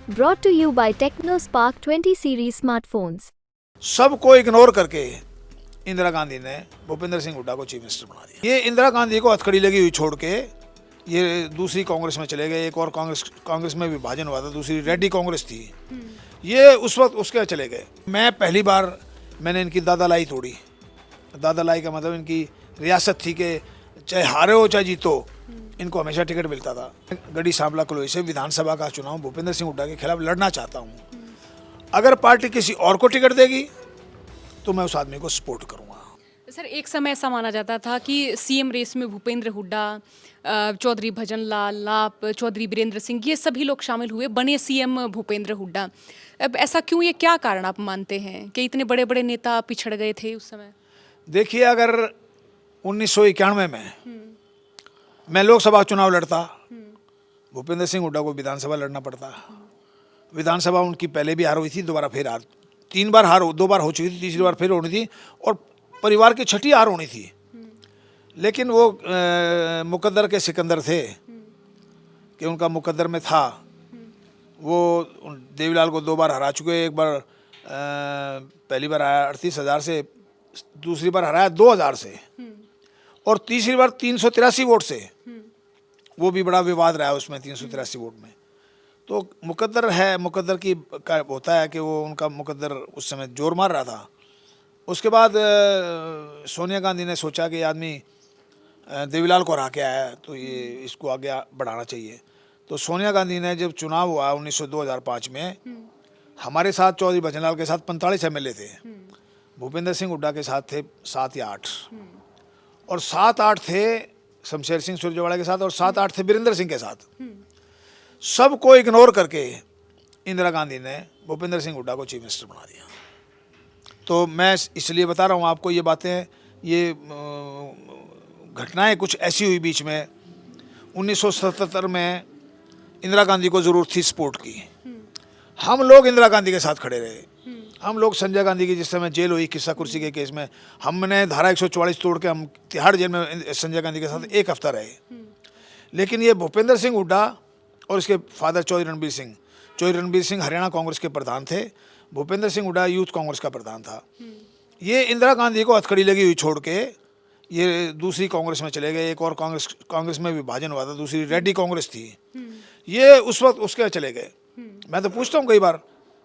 Brought to you by TechnoSpark 20 series smartphones. सबको ignore करके इंदिरा गांधी ने भूपेंद्र सिंह हुड्डा को चीफ मिनिस्टर बना दिया। ये इंदिरा गांधी को हथकड़ी लगी हुई छोड़ के ये दूसरी कांग्रेस में चले गए। एक और कांग्रेस में विभाजन हुआ था, दूसरी रेड्डी कांग्रेस थी। ये उस वक्त उसके चले गए। मैं पहली बार मैंने इनकी दादालाई तोड़ी। दादालाई का मतलब इनकी रियासत थी कि चाहे हारे हो चाहे जीतो, इनको हमेशा टिकट मिलता था। गढ़ी सांवला कलोई से विधानसभा का चुनाव भूपेंद्र सिंह हुड्डा के खिलाफ लड़ना चाहता हूँ। अगर पार्टी किसी और को टिकट देगी तो मैं उस आदमी को सपोर्ट करूँगा। सर, एक समय ऐसा माना जाता था कि सीएम रेस में भूपेंद्र हुड्डा, चौधरी भजन लाल, लाप, चौधरी बीरेंद्र सिंह, ये सभी लोग शामिल हुए, बने सीएम भूपेंद्र हुड्डा। अब ऐसा क्यों, ये क्या कारण आप मानते हैं कि इतने बड़े बड़े नेता पिछड़ गए थे उस समय? देखिए, अगर 1991 में मैं लोकसभा चुनाव लड़ता, भूपेंद्र सिंह हुड्डा को विधानसभा लड़ना पड़ता। विधानसभा उनकी पहले भी हार हुई थी, दोबारा फिर हार, 3 बार हार, 2 बार हो चुकी थी, तीसरी बार फिर होनी थी और परिवार की छठी हार होनी थी। लेकिन वो मुकद्दर के सिकंदर थे कि उनका मुकद्दर में था। वो देवीलाल को 2 बार हरा चुके। एक बार पहली बार आया 38,000 से, दूसरी बार हराया 2,000 से और तीसरी बार 383 वोट से। वो भी बड़ा विवाद रहा उसमें, 383 वोट में। तो मुकद्दर है, मुकद्दर की का होता है कि वो उनका मुकद्दर उस समय जोर मार रहा था। उसके बाद सोनिया गांधी ने सोचा कि आदमी देवीलाल को हरा के आया है तो ये इसको आगे बढ़ाना चाहिए। तो सोनिया गांधी ने जब चुनाव हुआ 2005 में, हमारे साथ चौधरी भजनलाल के साथ 45 एमएलए थे, भूपेंद्र सिंह हुड्डा के साथ थे 7 या 8 और 7-8 थे शमशेर सिंह सुरजेवाला के साथ और 7-8 थे बीरेंद्र सिंह के साथ। सबको इग्नोर करके इंदिरा गांधी ने भूपेंद्र सिंह हुड्डा को चीफ मिनिस्टर बना दिया। तो मैं इसलिए बता रहा हूँ आपको ये बातें, ये घटनाएं कुछ ऐसी हुई बीच में। 1977 में इंदिरा गांधी को ज़रूरत थी सपोर्ट की। हम लोग इंदिरा गांधी के साथ खड़े रहे। हम लोग संजय गांधी की जिस समय जेल हुई किस्सा कुर्सी के केस में, हमने धारा 144 तोड़ के हम तिहाड़ जेल में संजय गांधी के साथ 1 हफ्ता रहे। लेकिन ये भूपेंद्र सिंह हुड्डा और इसके फादर चौधरी रणबीर सिंह हरियाणा कांग्रेस के प्रधान थे। भूपेंद्र सिंह हुड्डा यूथ कांग्रेस का प्रधान था। ये इंदिरा गांधी को हथकड़ी लगी हुई छोड़ के ये दूसरी कांग्रेस में चले गए। एक और कांग्रेस में विभाजन हुआ था, दूसरी रेड्डी कांग्रेस थी। ये उस वक्त उसके चले गए। मैं तो पूछता हूँ कई बार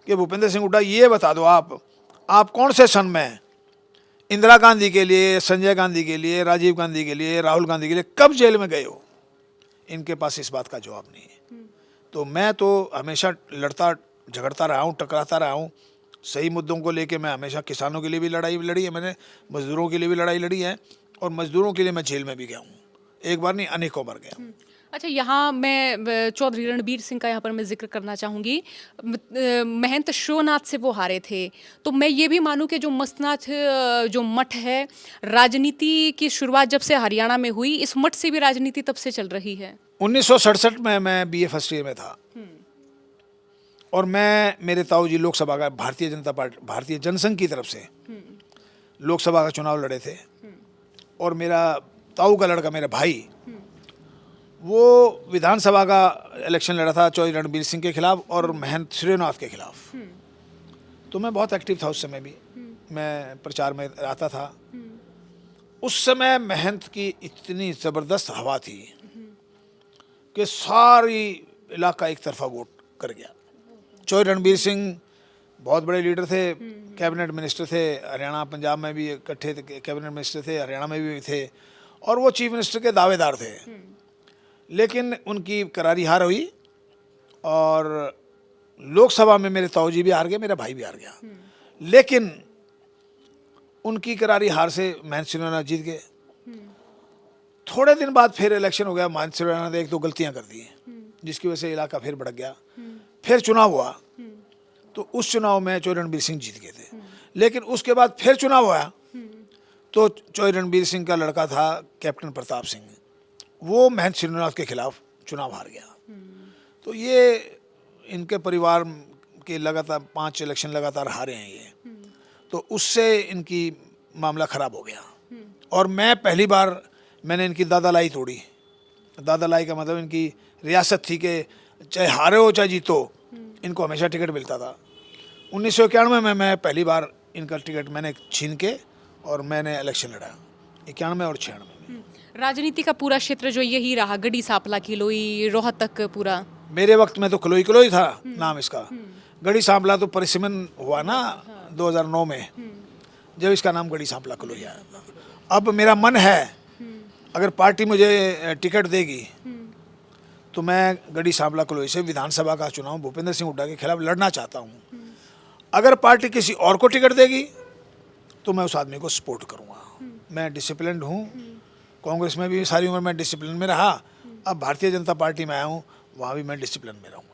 कि भूपेंद्र सिंह हुड्डा ये बता दो, आप कौन से सन में इंदिरा गांधी के लिए, संजय गांधी के लिए, राजीव गांधी के लिए, राहुल गांधी के लिए कब जेल में गए हो? इनके पास इस बात का जवाब नहीं है। तो मैं तो हमेशा लड़ता झगड़ता रहा हूँ, टकराता रहा हूँ। सही मुद्दों को लेके मैं हमेशा किसानों के लिए भी लड़ाई लड़ी है, मैंने मजदूरों के लिए भी लड़ाई लड़ी है और मजदूरों के लिए मैं जेल में भी गया हूँ। एक बार नहीं, अनेकों बार गया। अच्छा, यहाँ मैं चौधरी रणबीर सिंह का यहाँ पर मैं जिक्र करना चाहूँगी। महंत शिवनाथ से वो हारे थे, तो मैं ये भी मानूँ कि जो मस्तनाथ जो मठ है, राजनीति की शुरुआत जब से हरियाणा में हुई, इस मठ से भी राजनीति तब से चल रही है। 1967 में मैं BA फर्स्ट ईयर में था और मेरे ताऊ जी लोकसभा का भारतीय जनता पार्टी, भारतीय जनसंघ की तरफ से लोकसभा का चुनाव लड़े थे और मेरा ताऊ का लड़का, मेरा भाई, वो विधानसभा का इलेक्शन लड़ा था चौधरी रणबीर सिंह के खिलाफ और महंत श्रीनाथ के खिलाफ। तो मैं बहुत एक्टिव था उस समय भी, मैं प्रचार में आता था। उस समय महंत की इतनी ज़बरदस्त हवा थी कि सारी इलाका एक तरफा वोट कर गया। चौधरी रणबीर सिंह बहुत बड़े लीडर थे, कैबिनेट मिनिस्टर थे, हरियाणा पंजाब में भी इकट्ठे कैबिनेट मिनिस्टर थे, हरियाणा में भी थे और वो चीफ मिनिस्टर के दावेदार थे। लेकिन उनकी करारी हार हुई और लोकसभा में मेरे ताऊ जी भी हार गए, मेरा भाई भी हार गया। लेकिन उनकी करारी हार से महंत शिवनाथ जीत गए। थोड़े दिन बाद फिर इलेक्शन हो गया, महंत शिवनाथ ने 1-2 गलतियां कर दी जिसकी वजह से इलाका फिर भड़क गया। फिर चुनाव हुआ तो उस चुनाव में चौधरी रणबीर सिंह जीत गए थे। लेकिन उसके बाद फिर चुनाव हुआ तो चौधरी रणबीर सिंह का लड़का था कैप्टन प्रताप सिंह, वो महंत शिवनाथ के खिलाफ चुनाव हार गया। तो ये इनके परिवार के लगातार 5 इलेक्शन लगातार हारे हैं ये, तो उससे इनकी मामला ख़राब हो गया। और मैं पहली बार मैंने इनकी दादालाई तोड़ी। दादालाई का मतलब इनकी रियासत थी कि चाहे हारे हो चाहे जीतो, इनको हमेशा टिकट मिलता था। 1991 में मैं पहली बार इनका टिकट मैंने छीन के और मैंने इलेक्शन लड़ा, 91 और 96 में। राजनीति का पूरा क्षेत्र जो यही रहा, गढ़ी सांपला, किलोई, रोहतक पूरा। मेरे वक्त में तो किलोई किलोई था नाम इसका। गढ़ी सांपला तो परिसीमन हुआ ना 2009 में, जब इसका नाम गढ़ी सांपला किलोई आया। अब मेरा मन है, अगर पार्टी मुझे टिकट देगी तो मैं गढ़ी सांपला किलोई से विधानसभा का चुनाव भूपेंद्र सिंह हुड्डा के खिलाफ लड़ना चाहता हूँ। अगर पार्टी किसी और को टिकट देगी तो मैं उस आदमी को सपोर्ट करूँगा। मैं डिसिप्लिन्ड हूँ, कांग्रेस में भी सारी उम्र मैं डिसिप्लिन में रहा, अब भारतीय जनता पार्टी में आया हूँ, वहाँ भी मैं डिसिप्लिन में रहूँगा।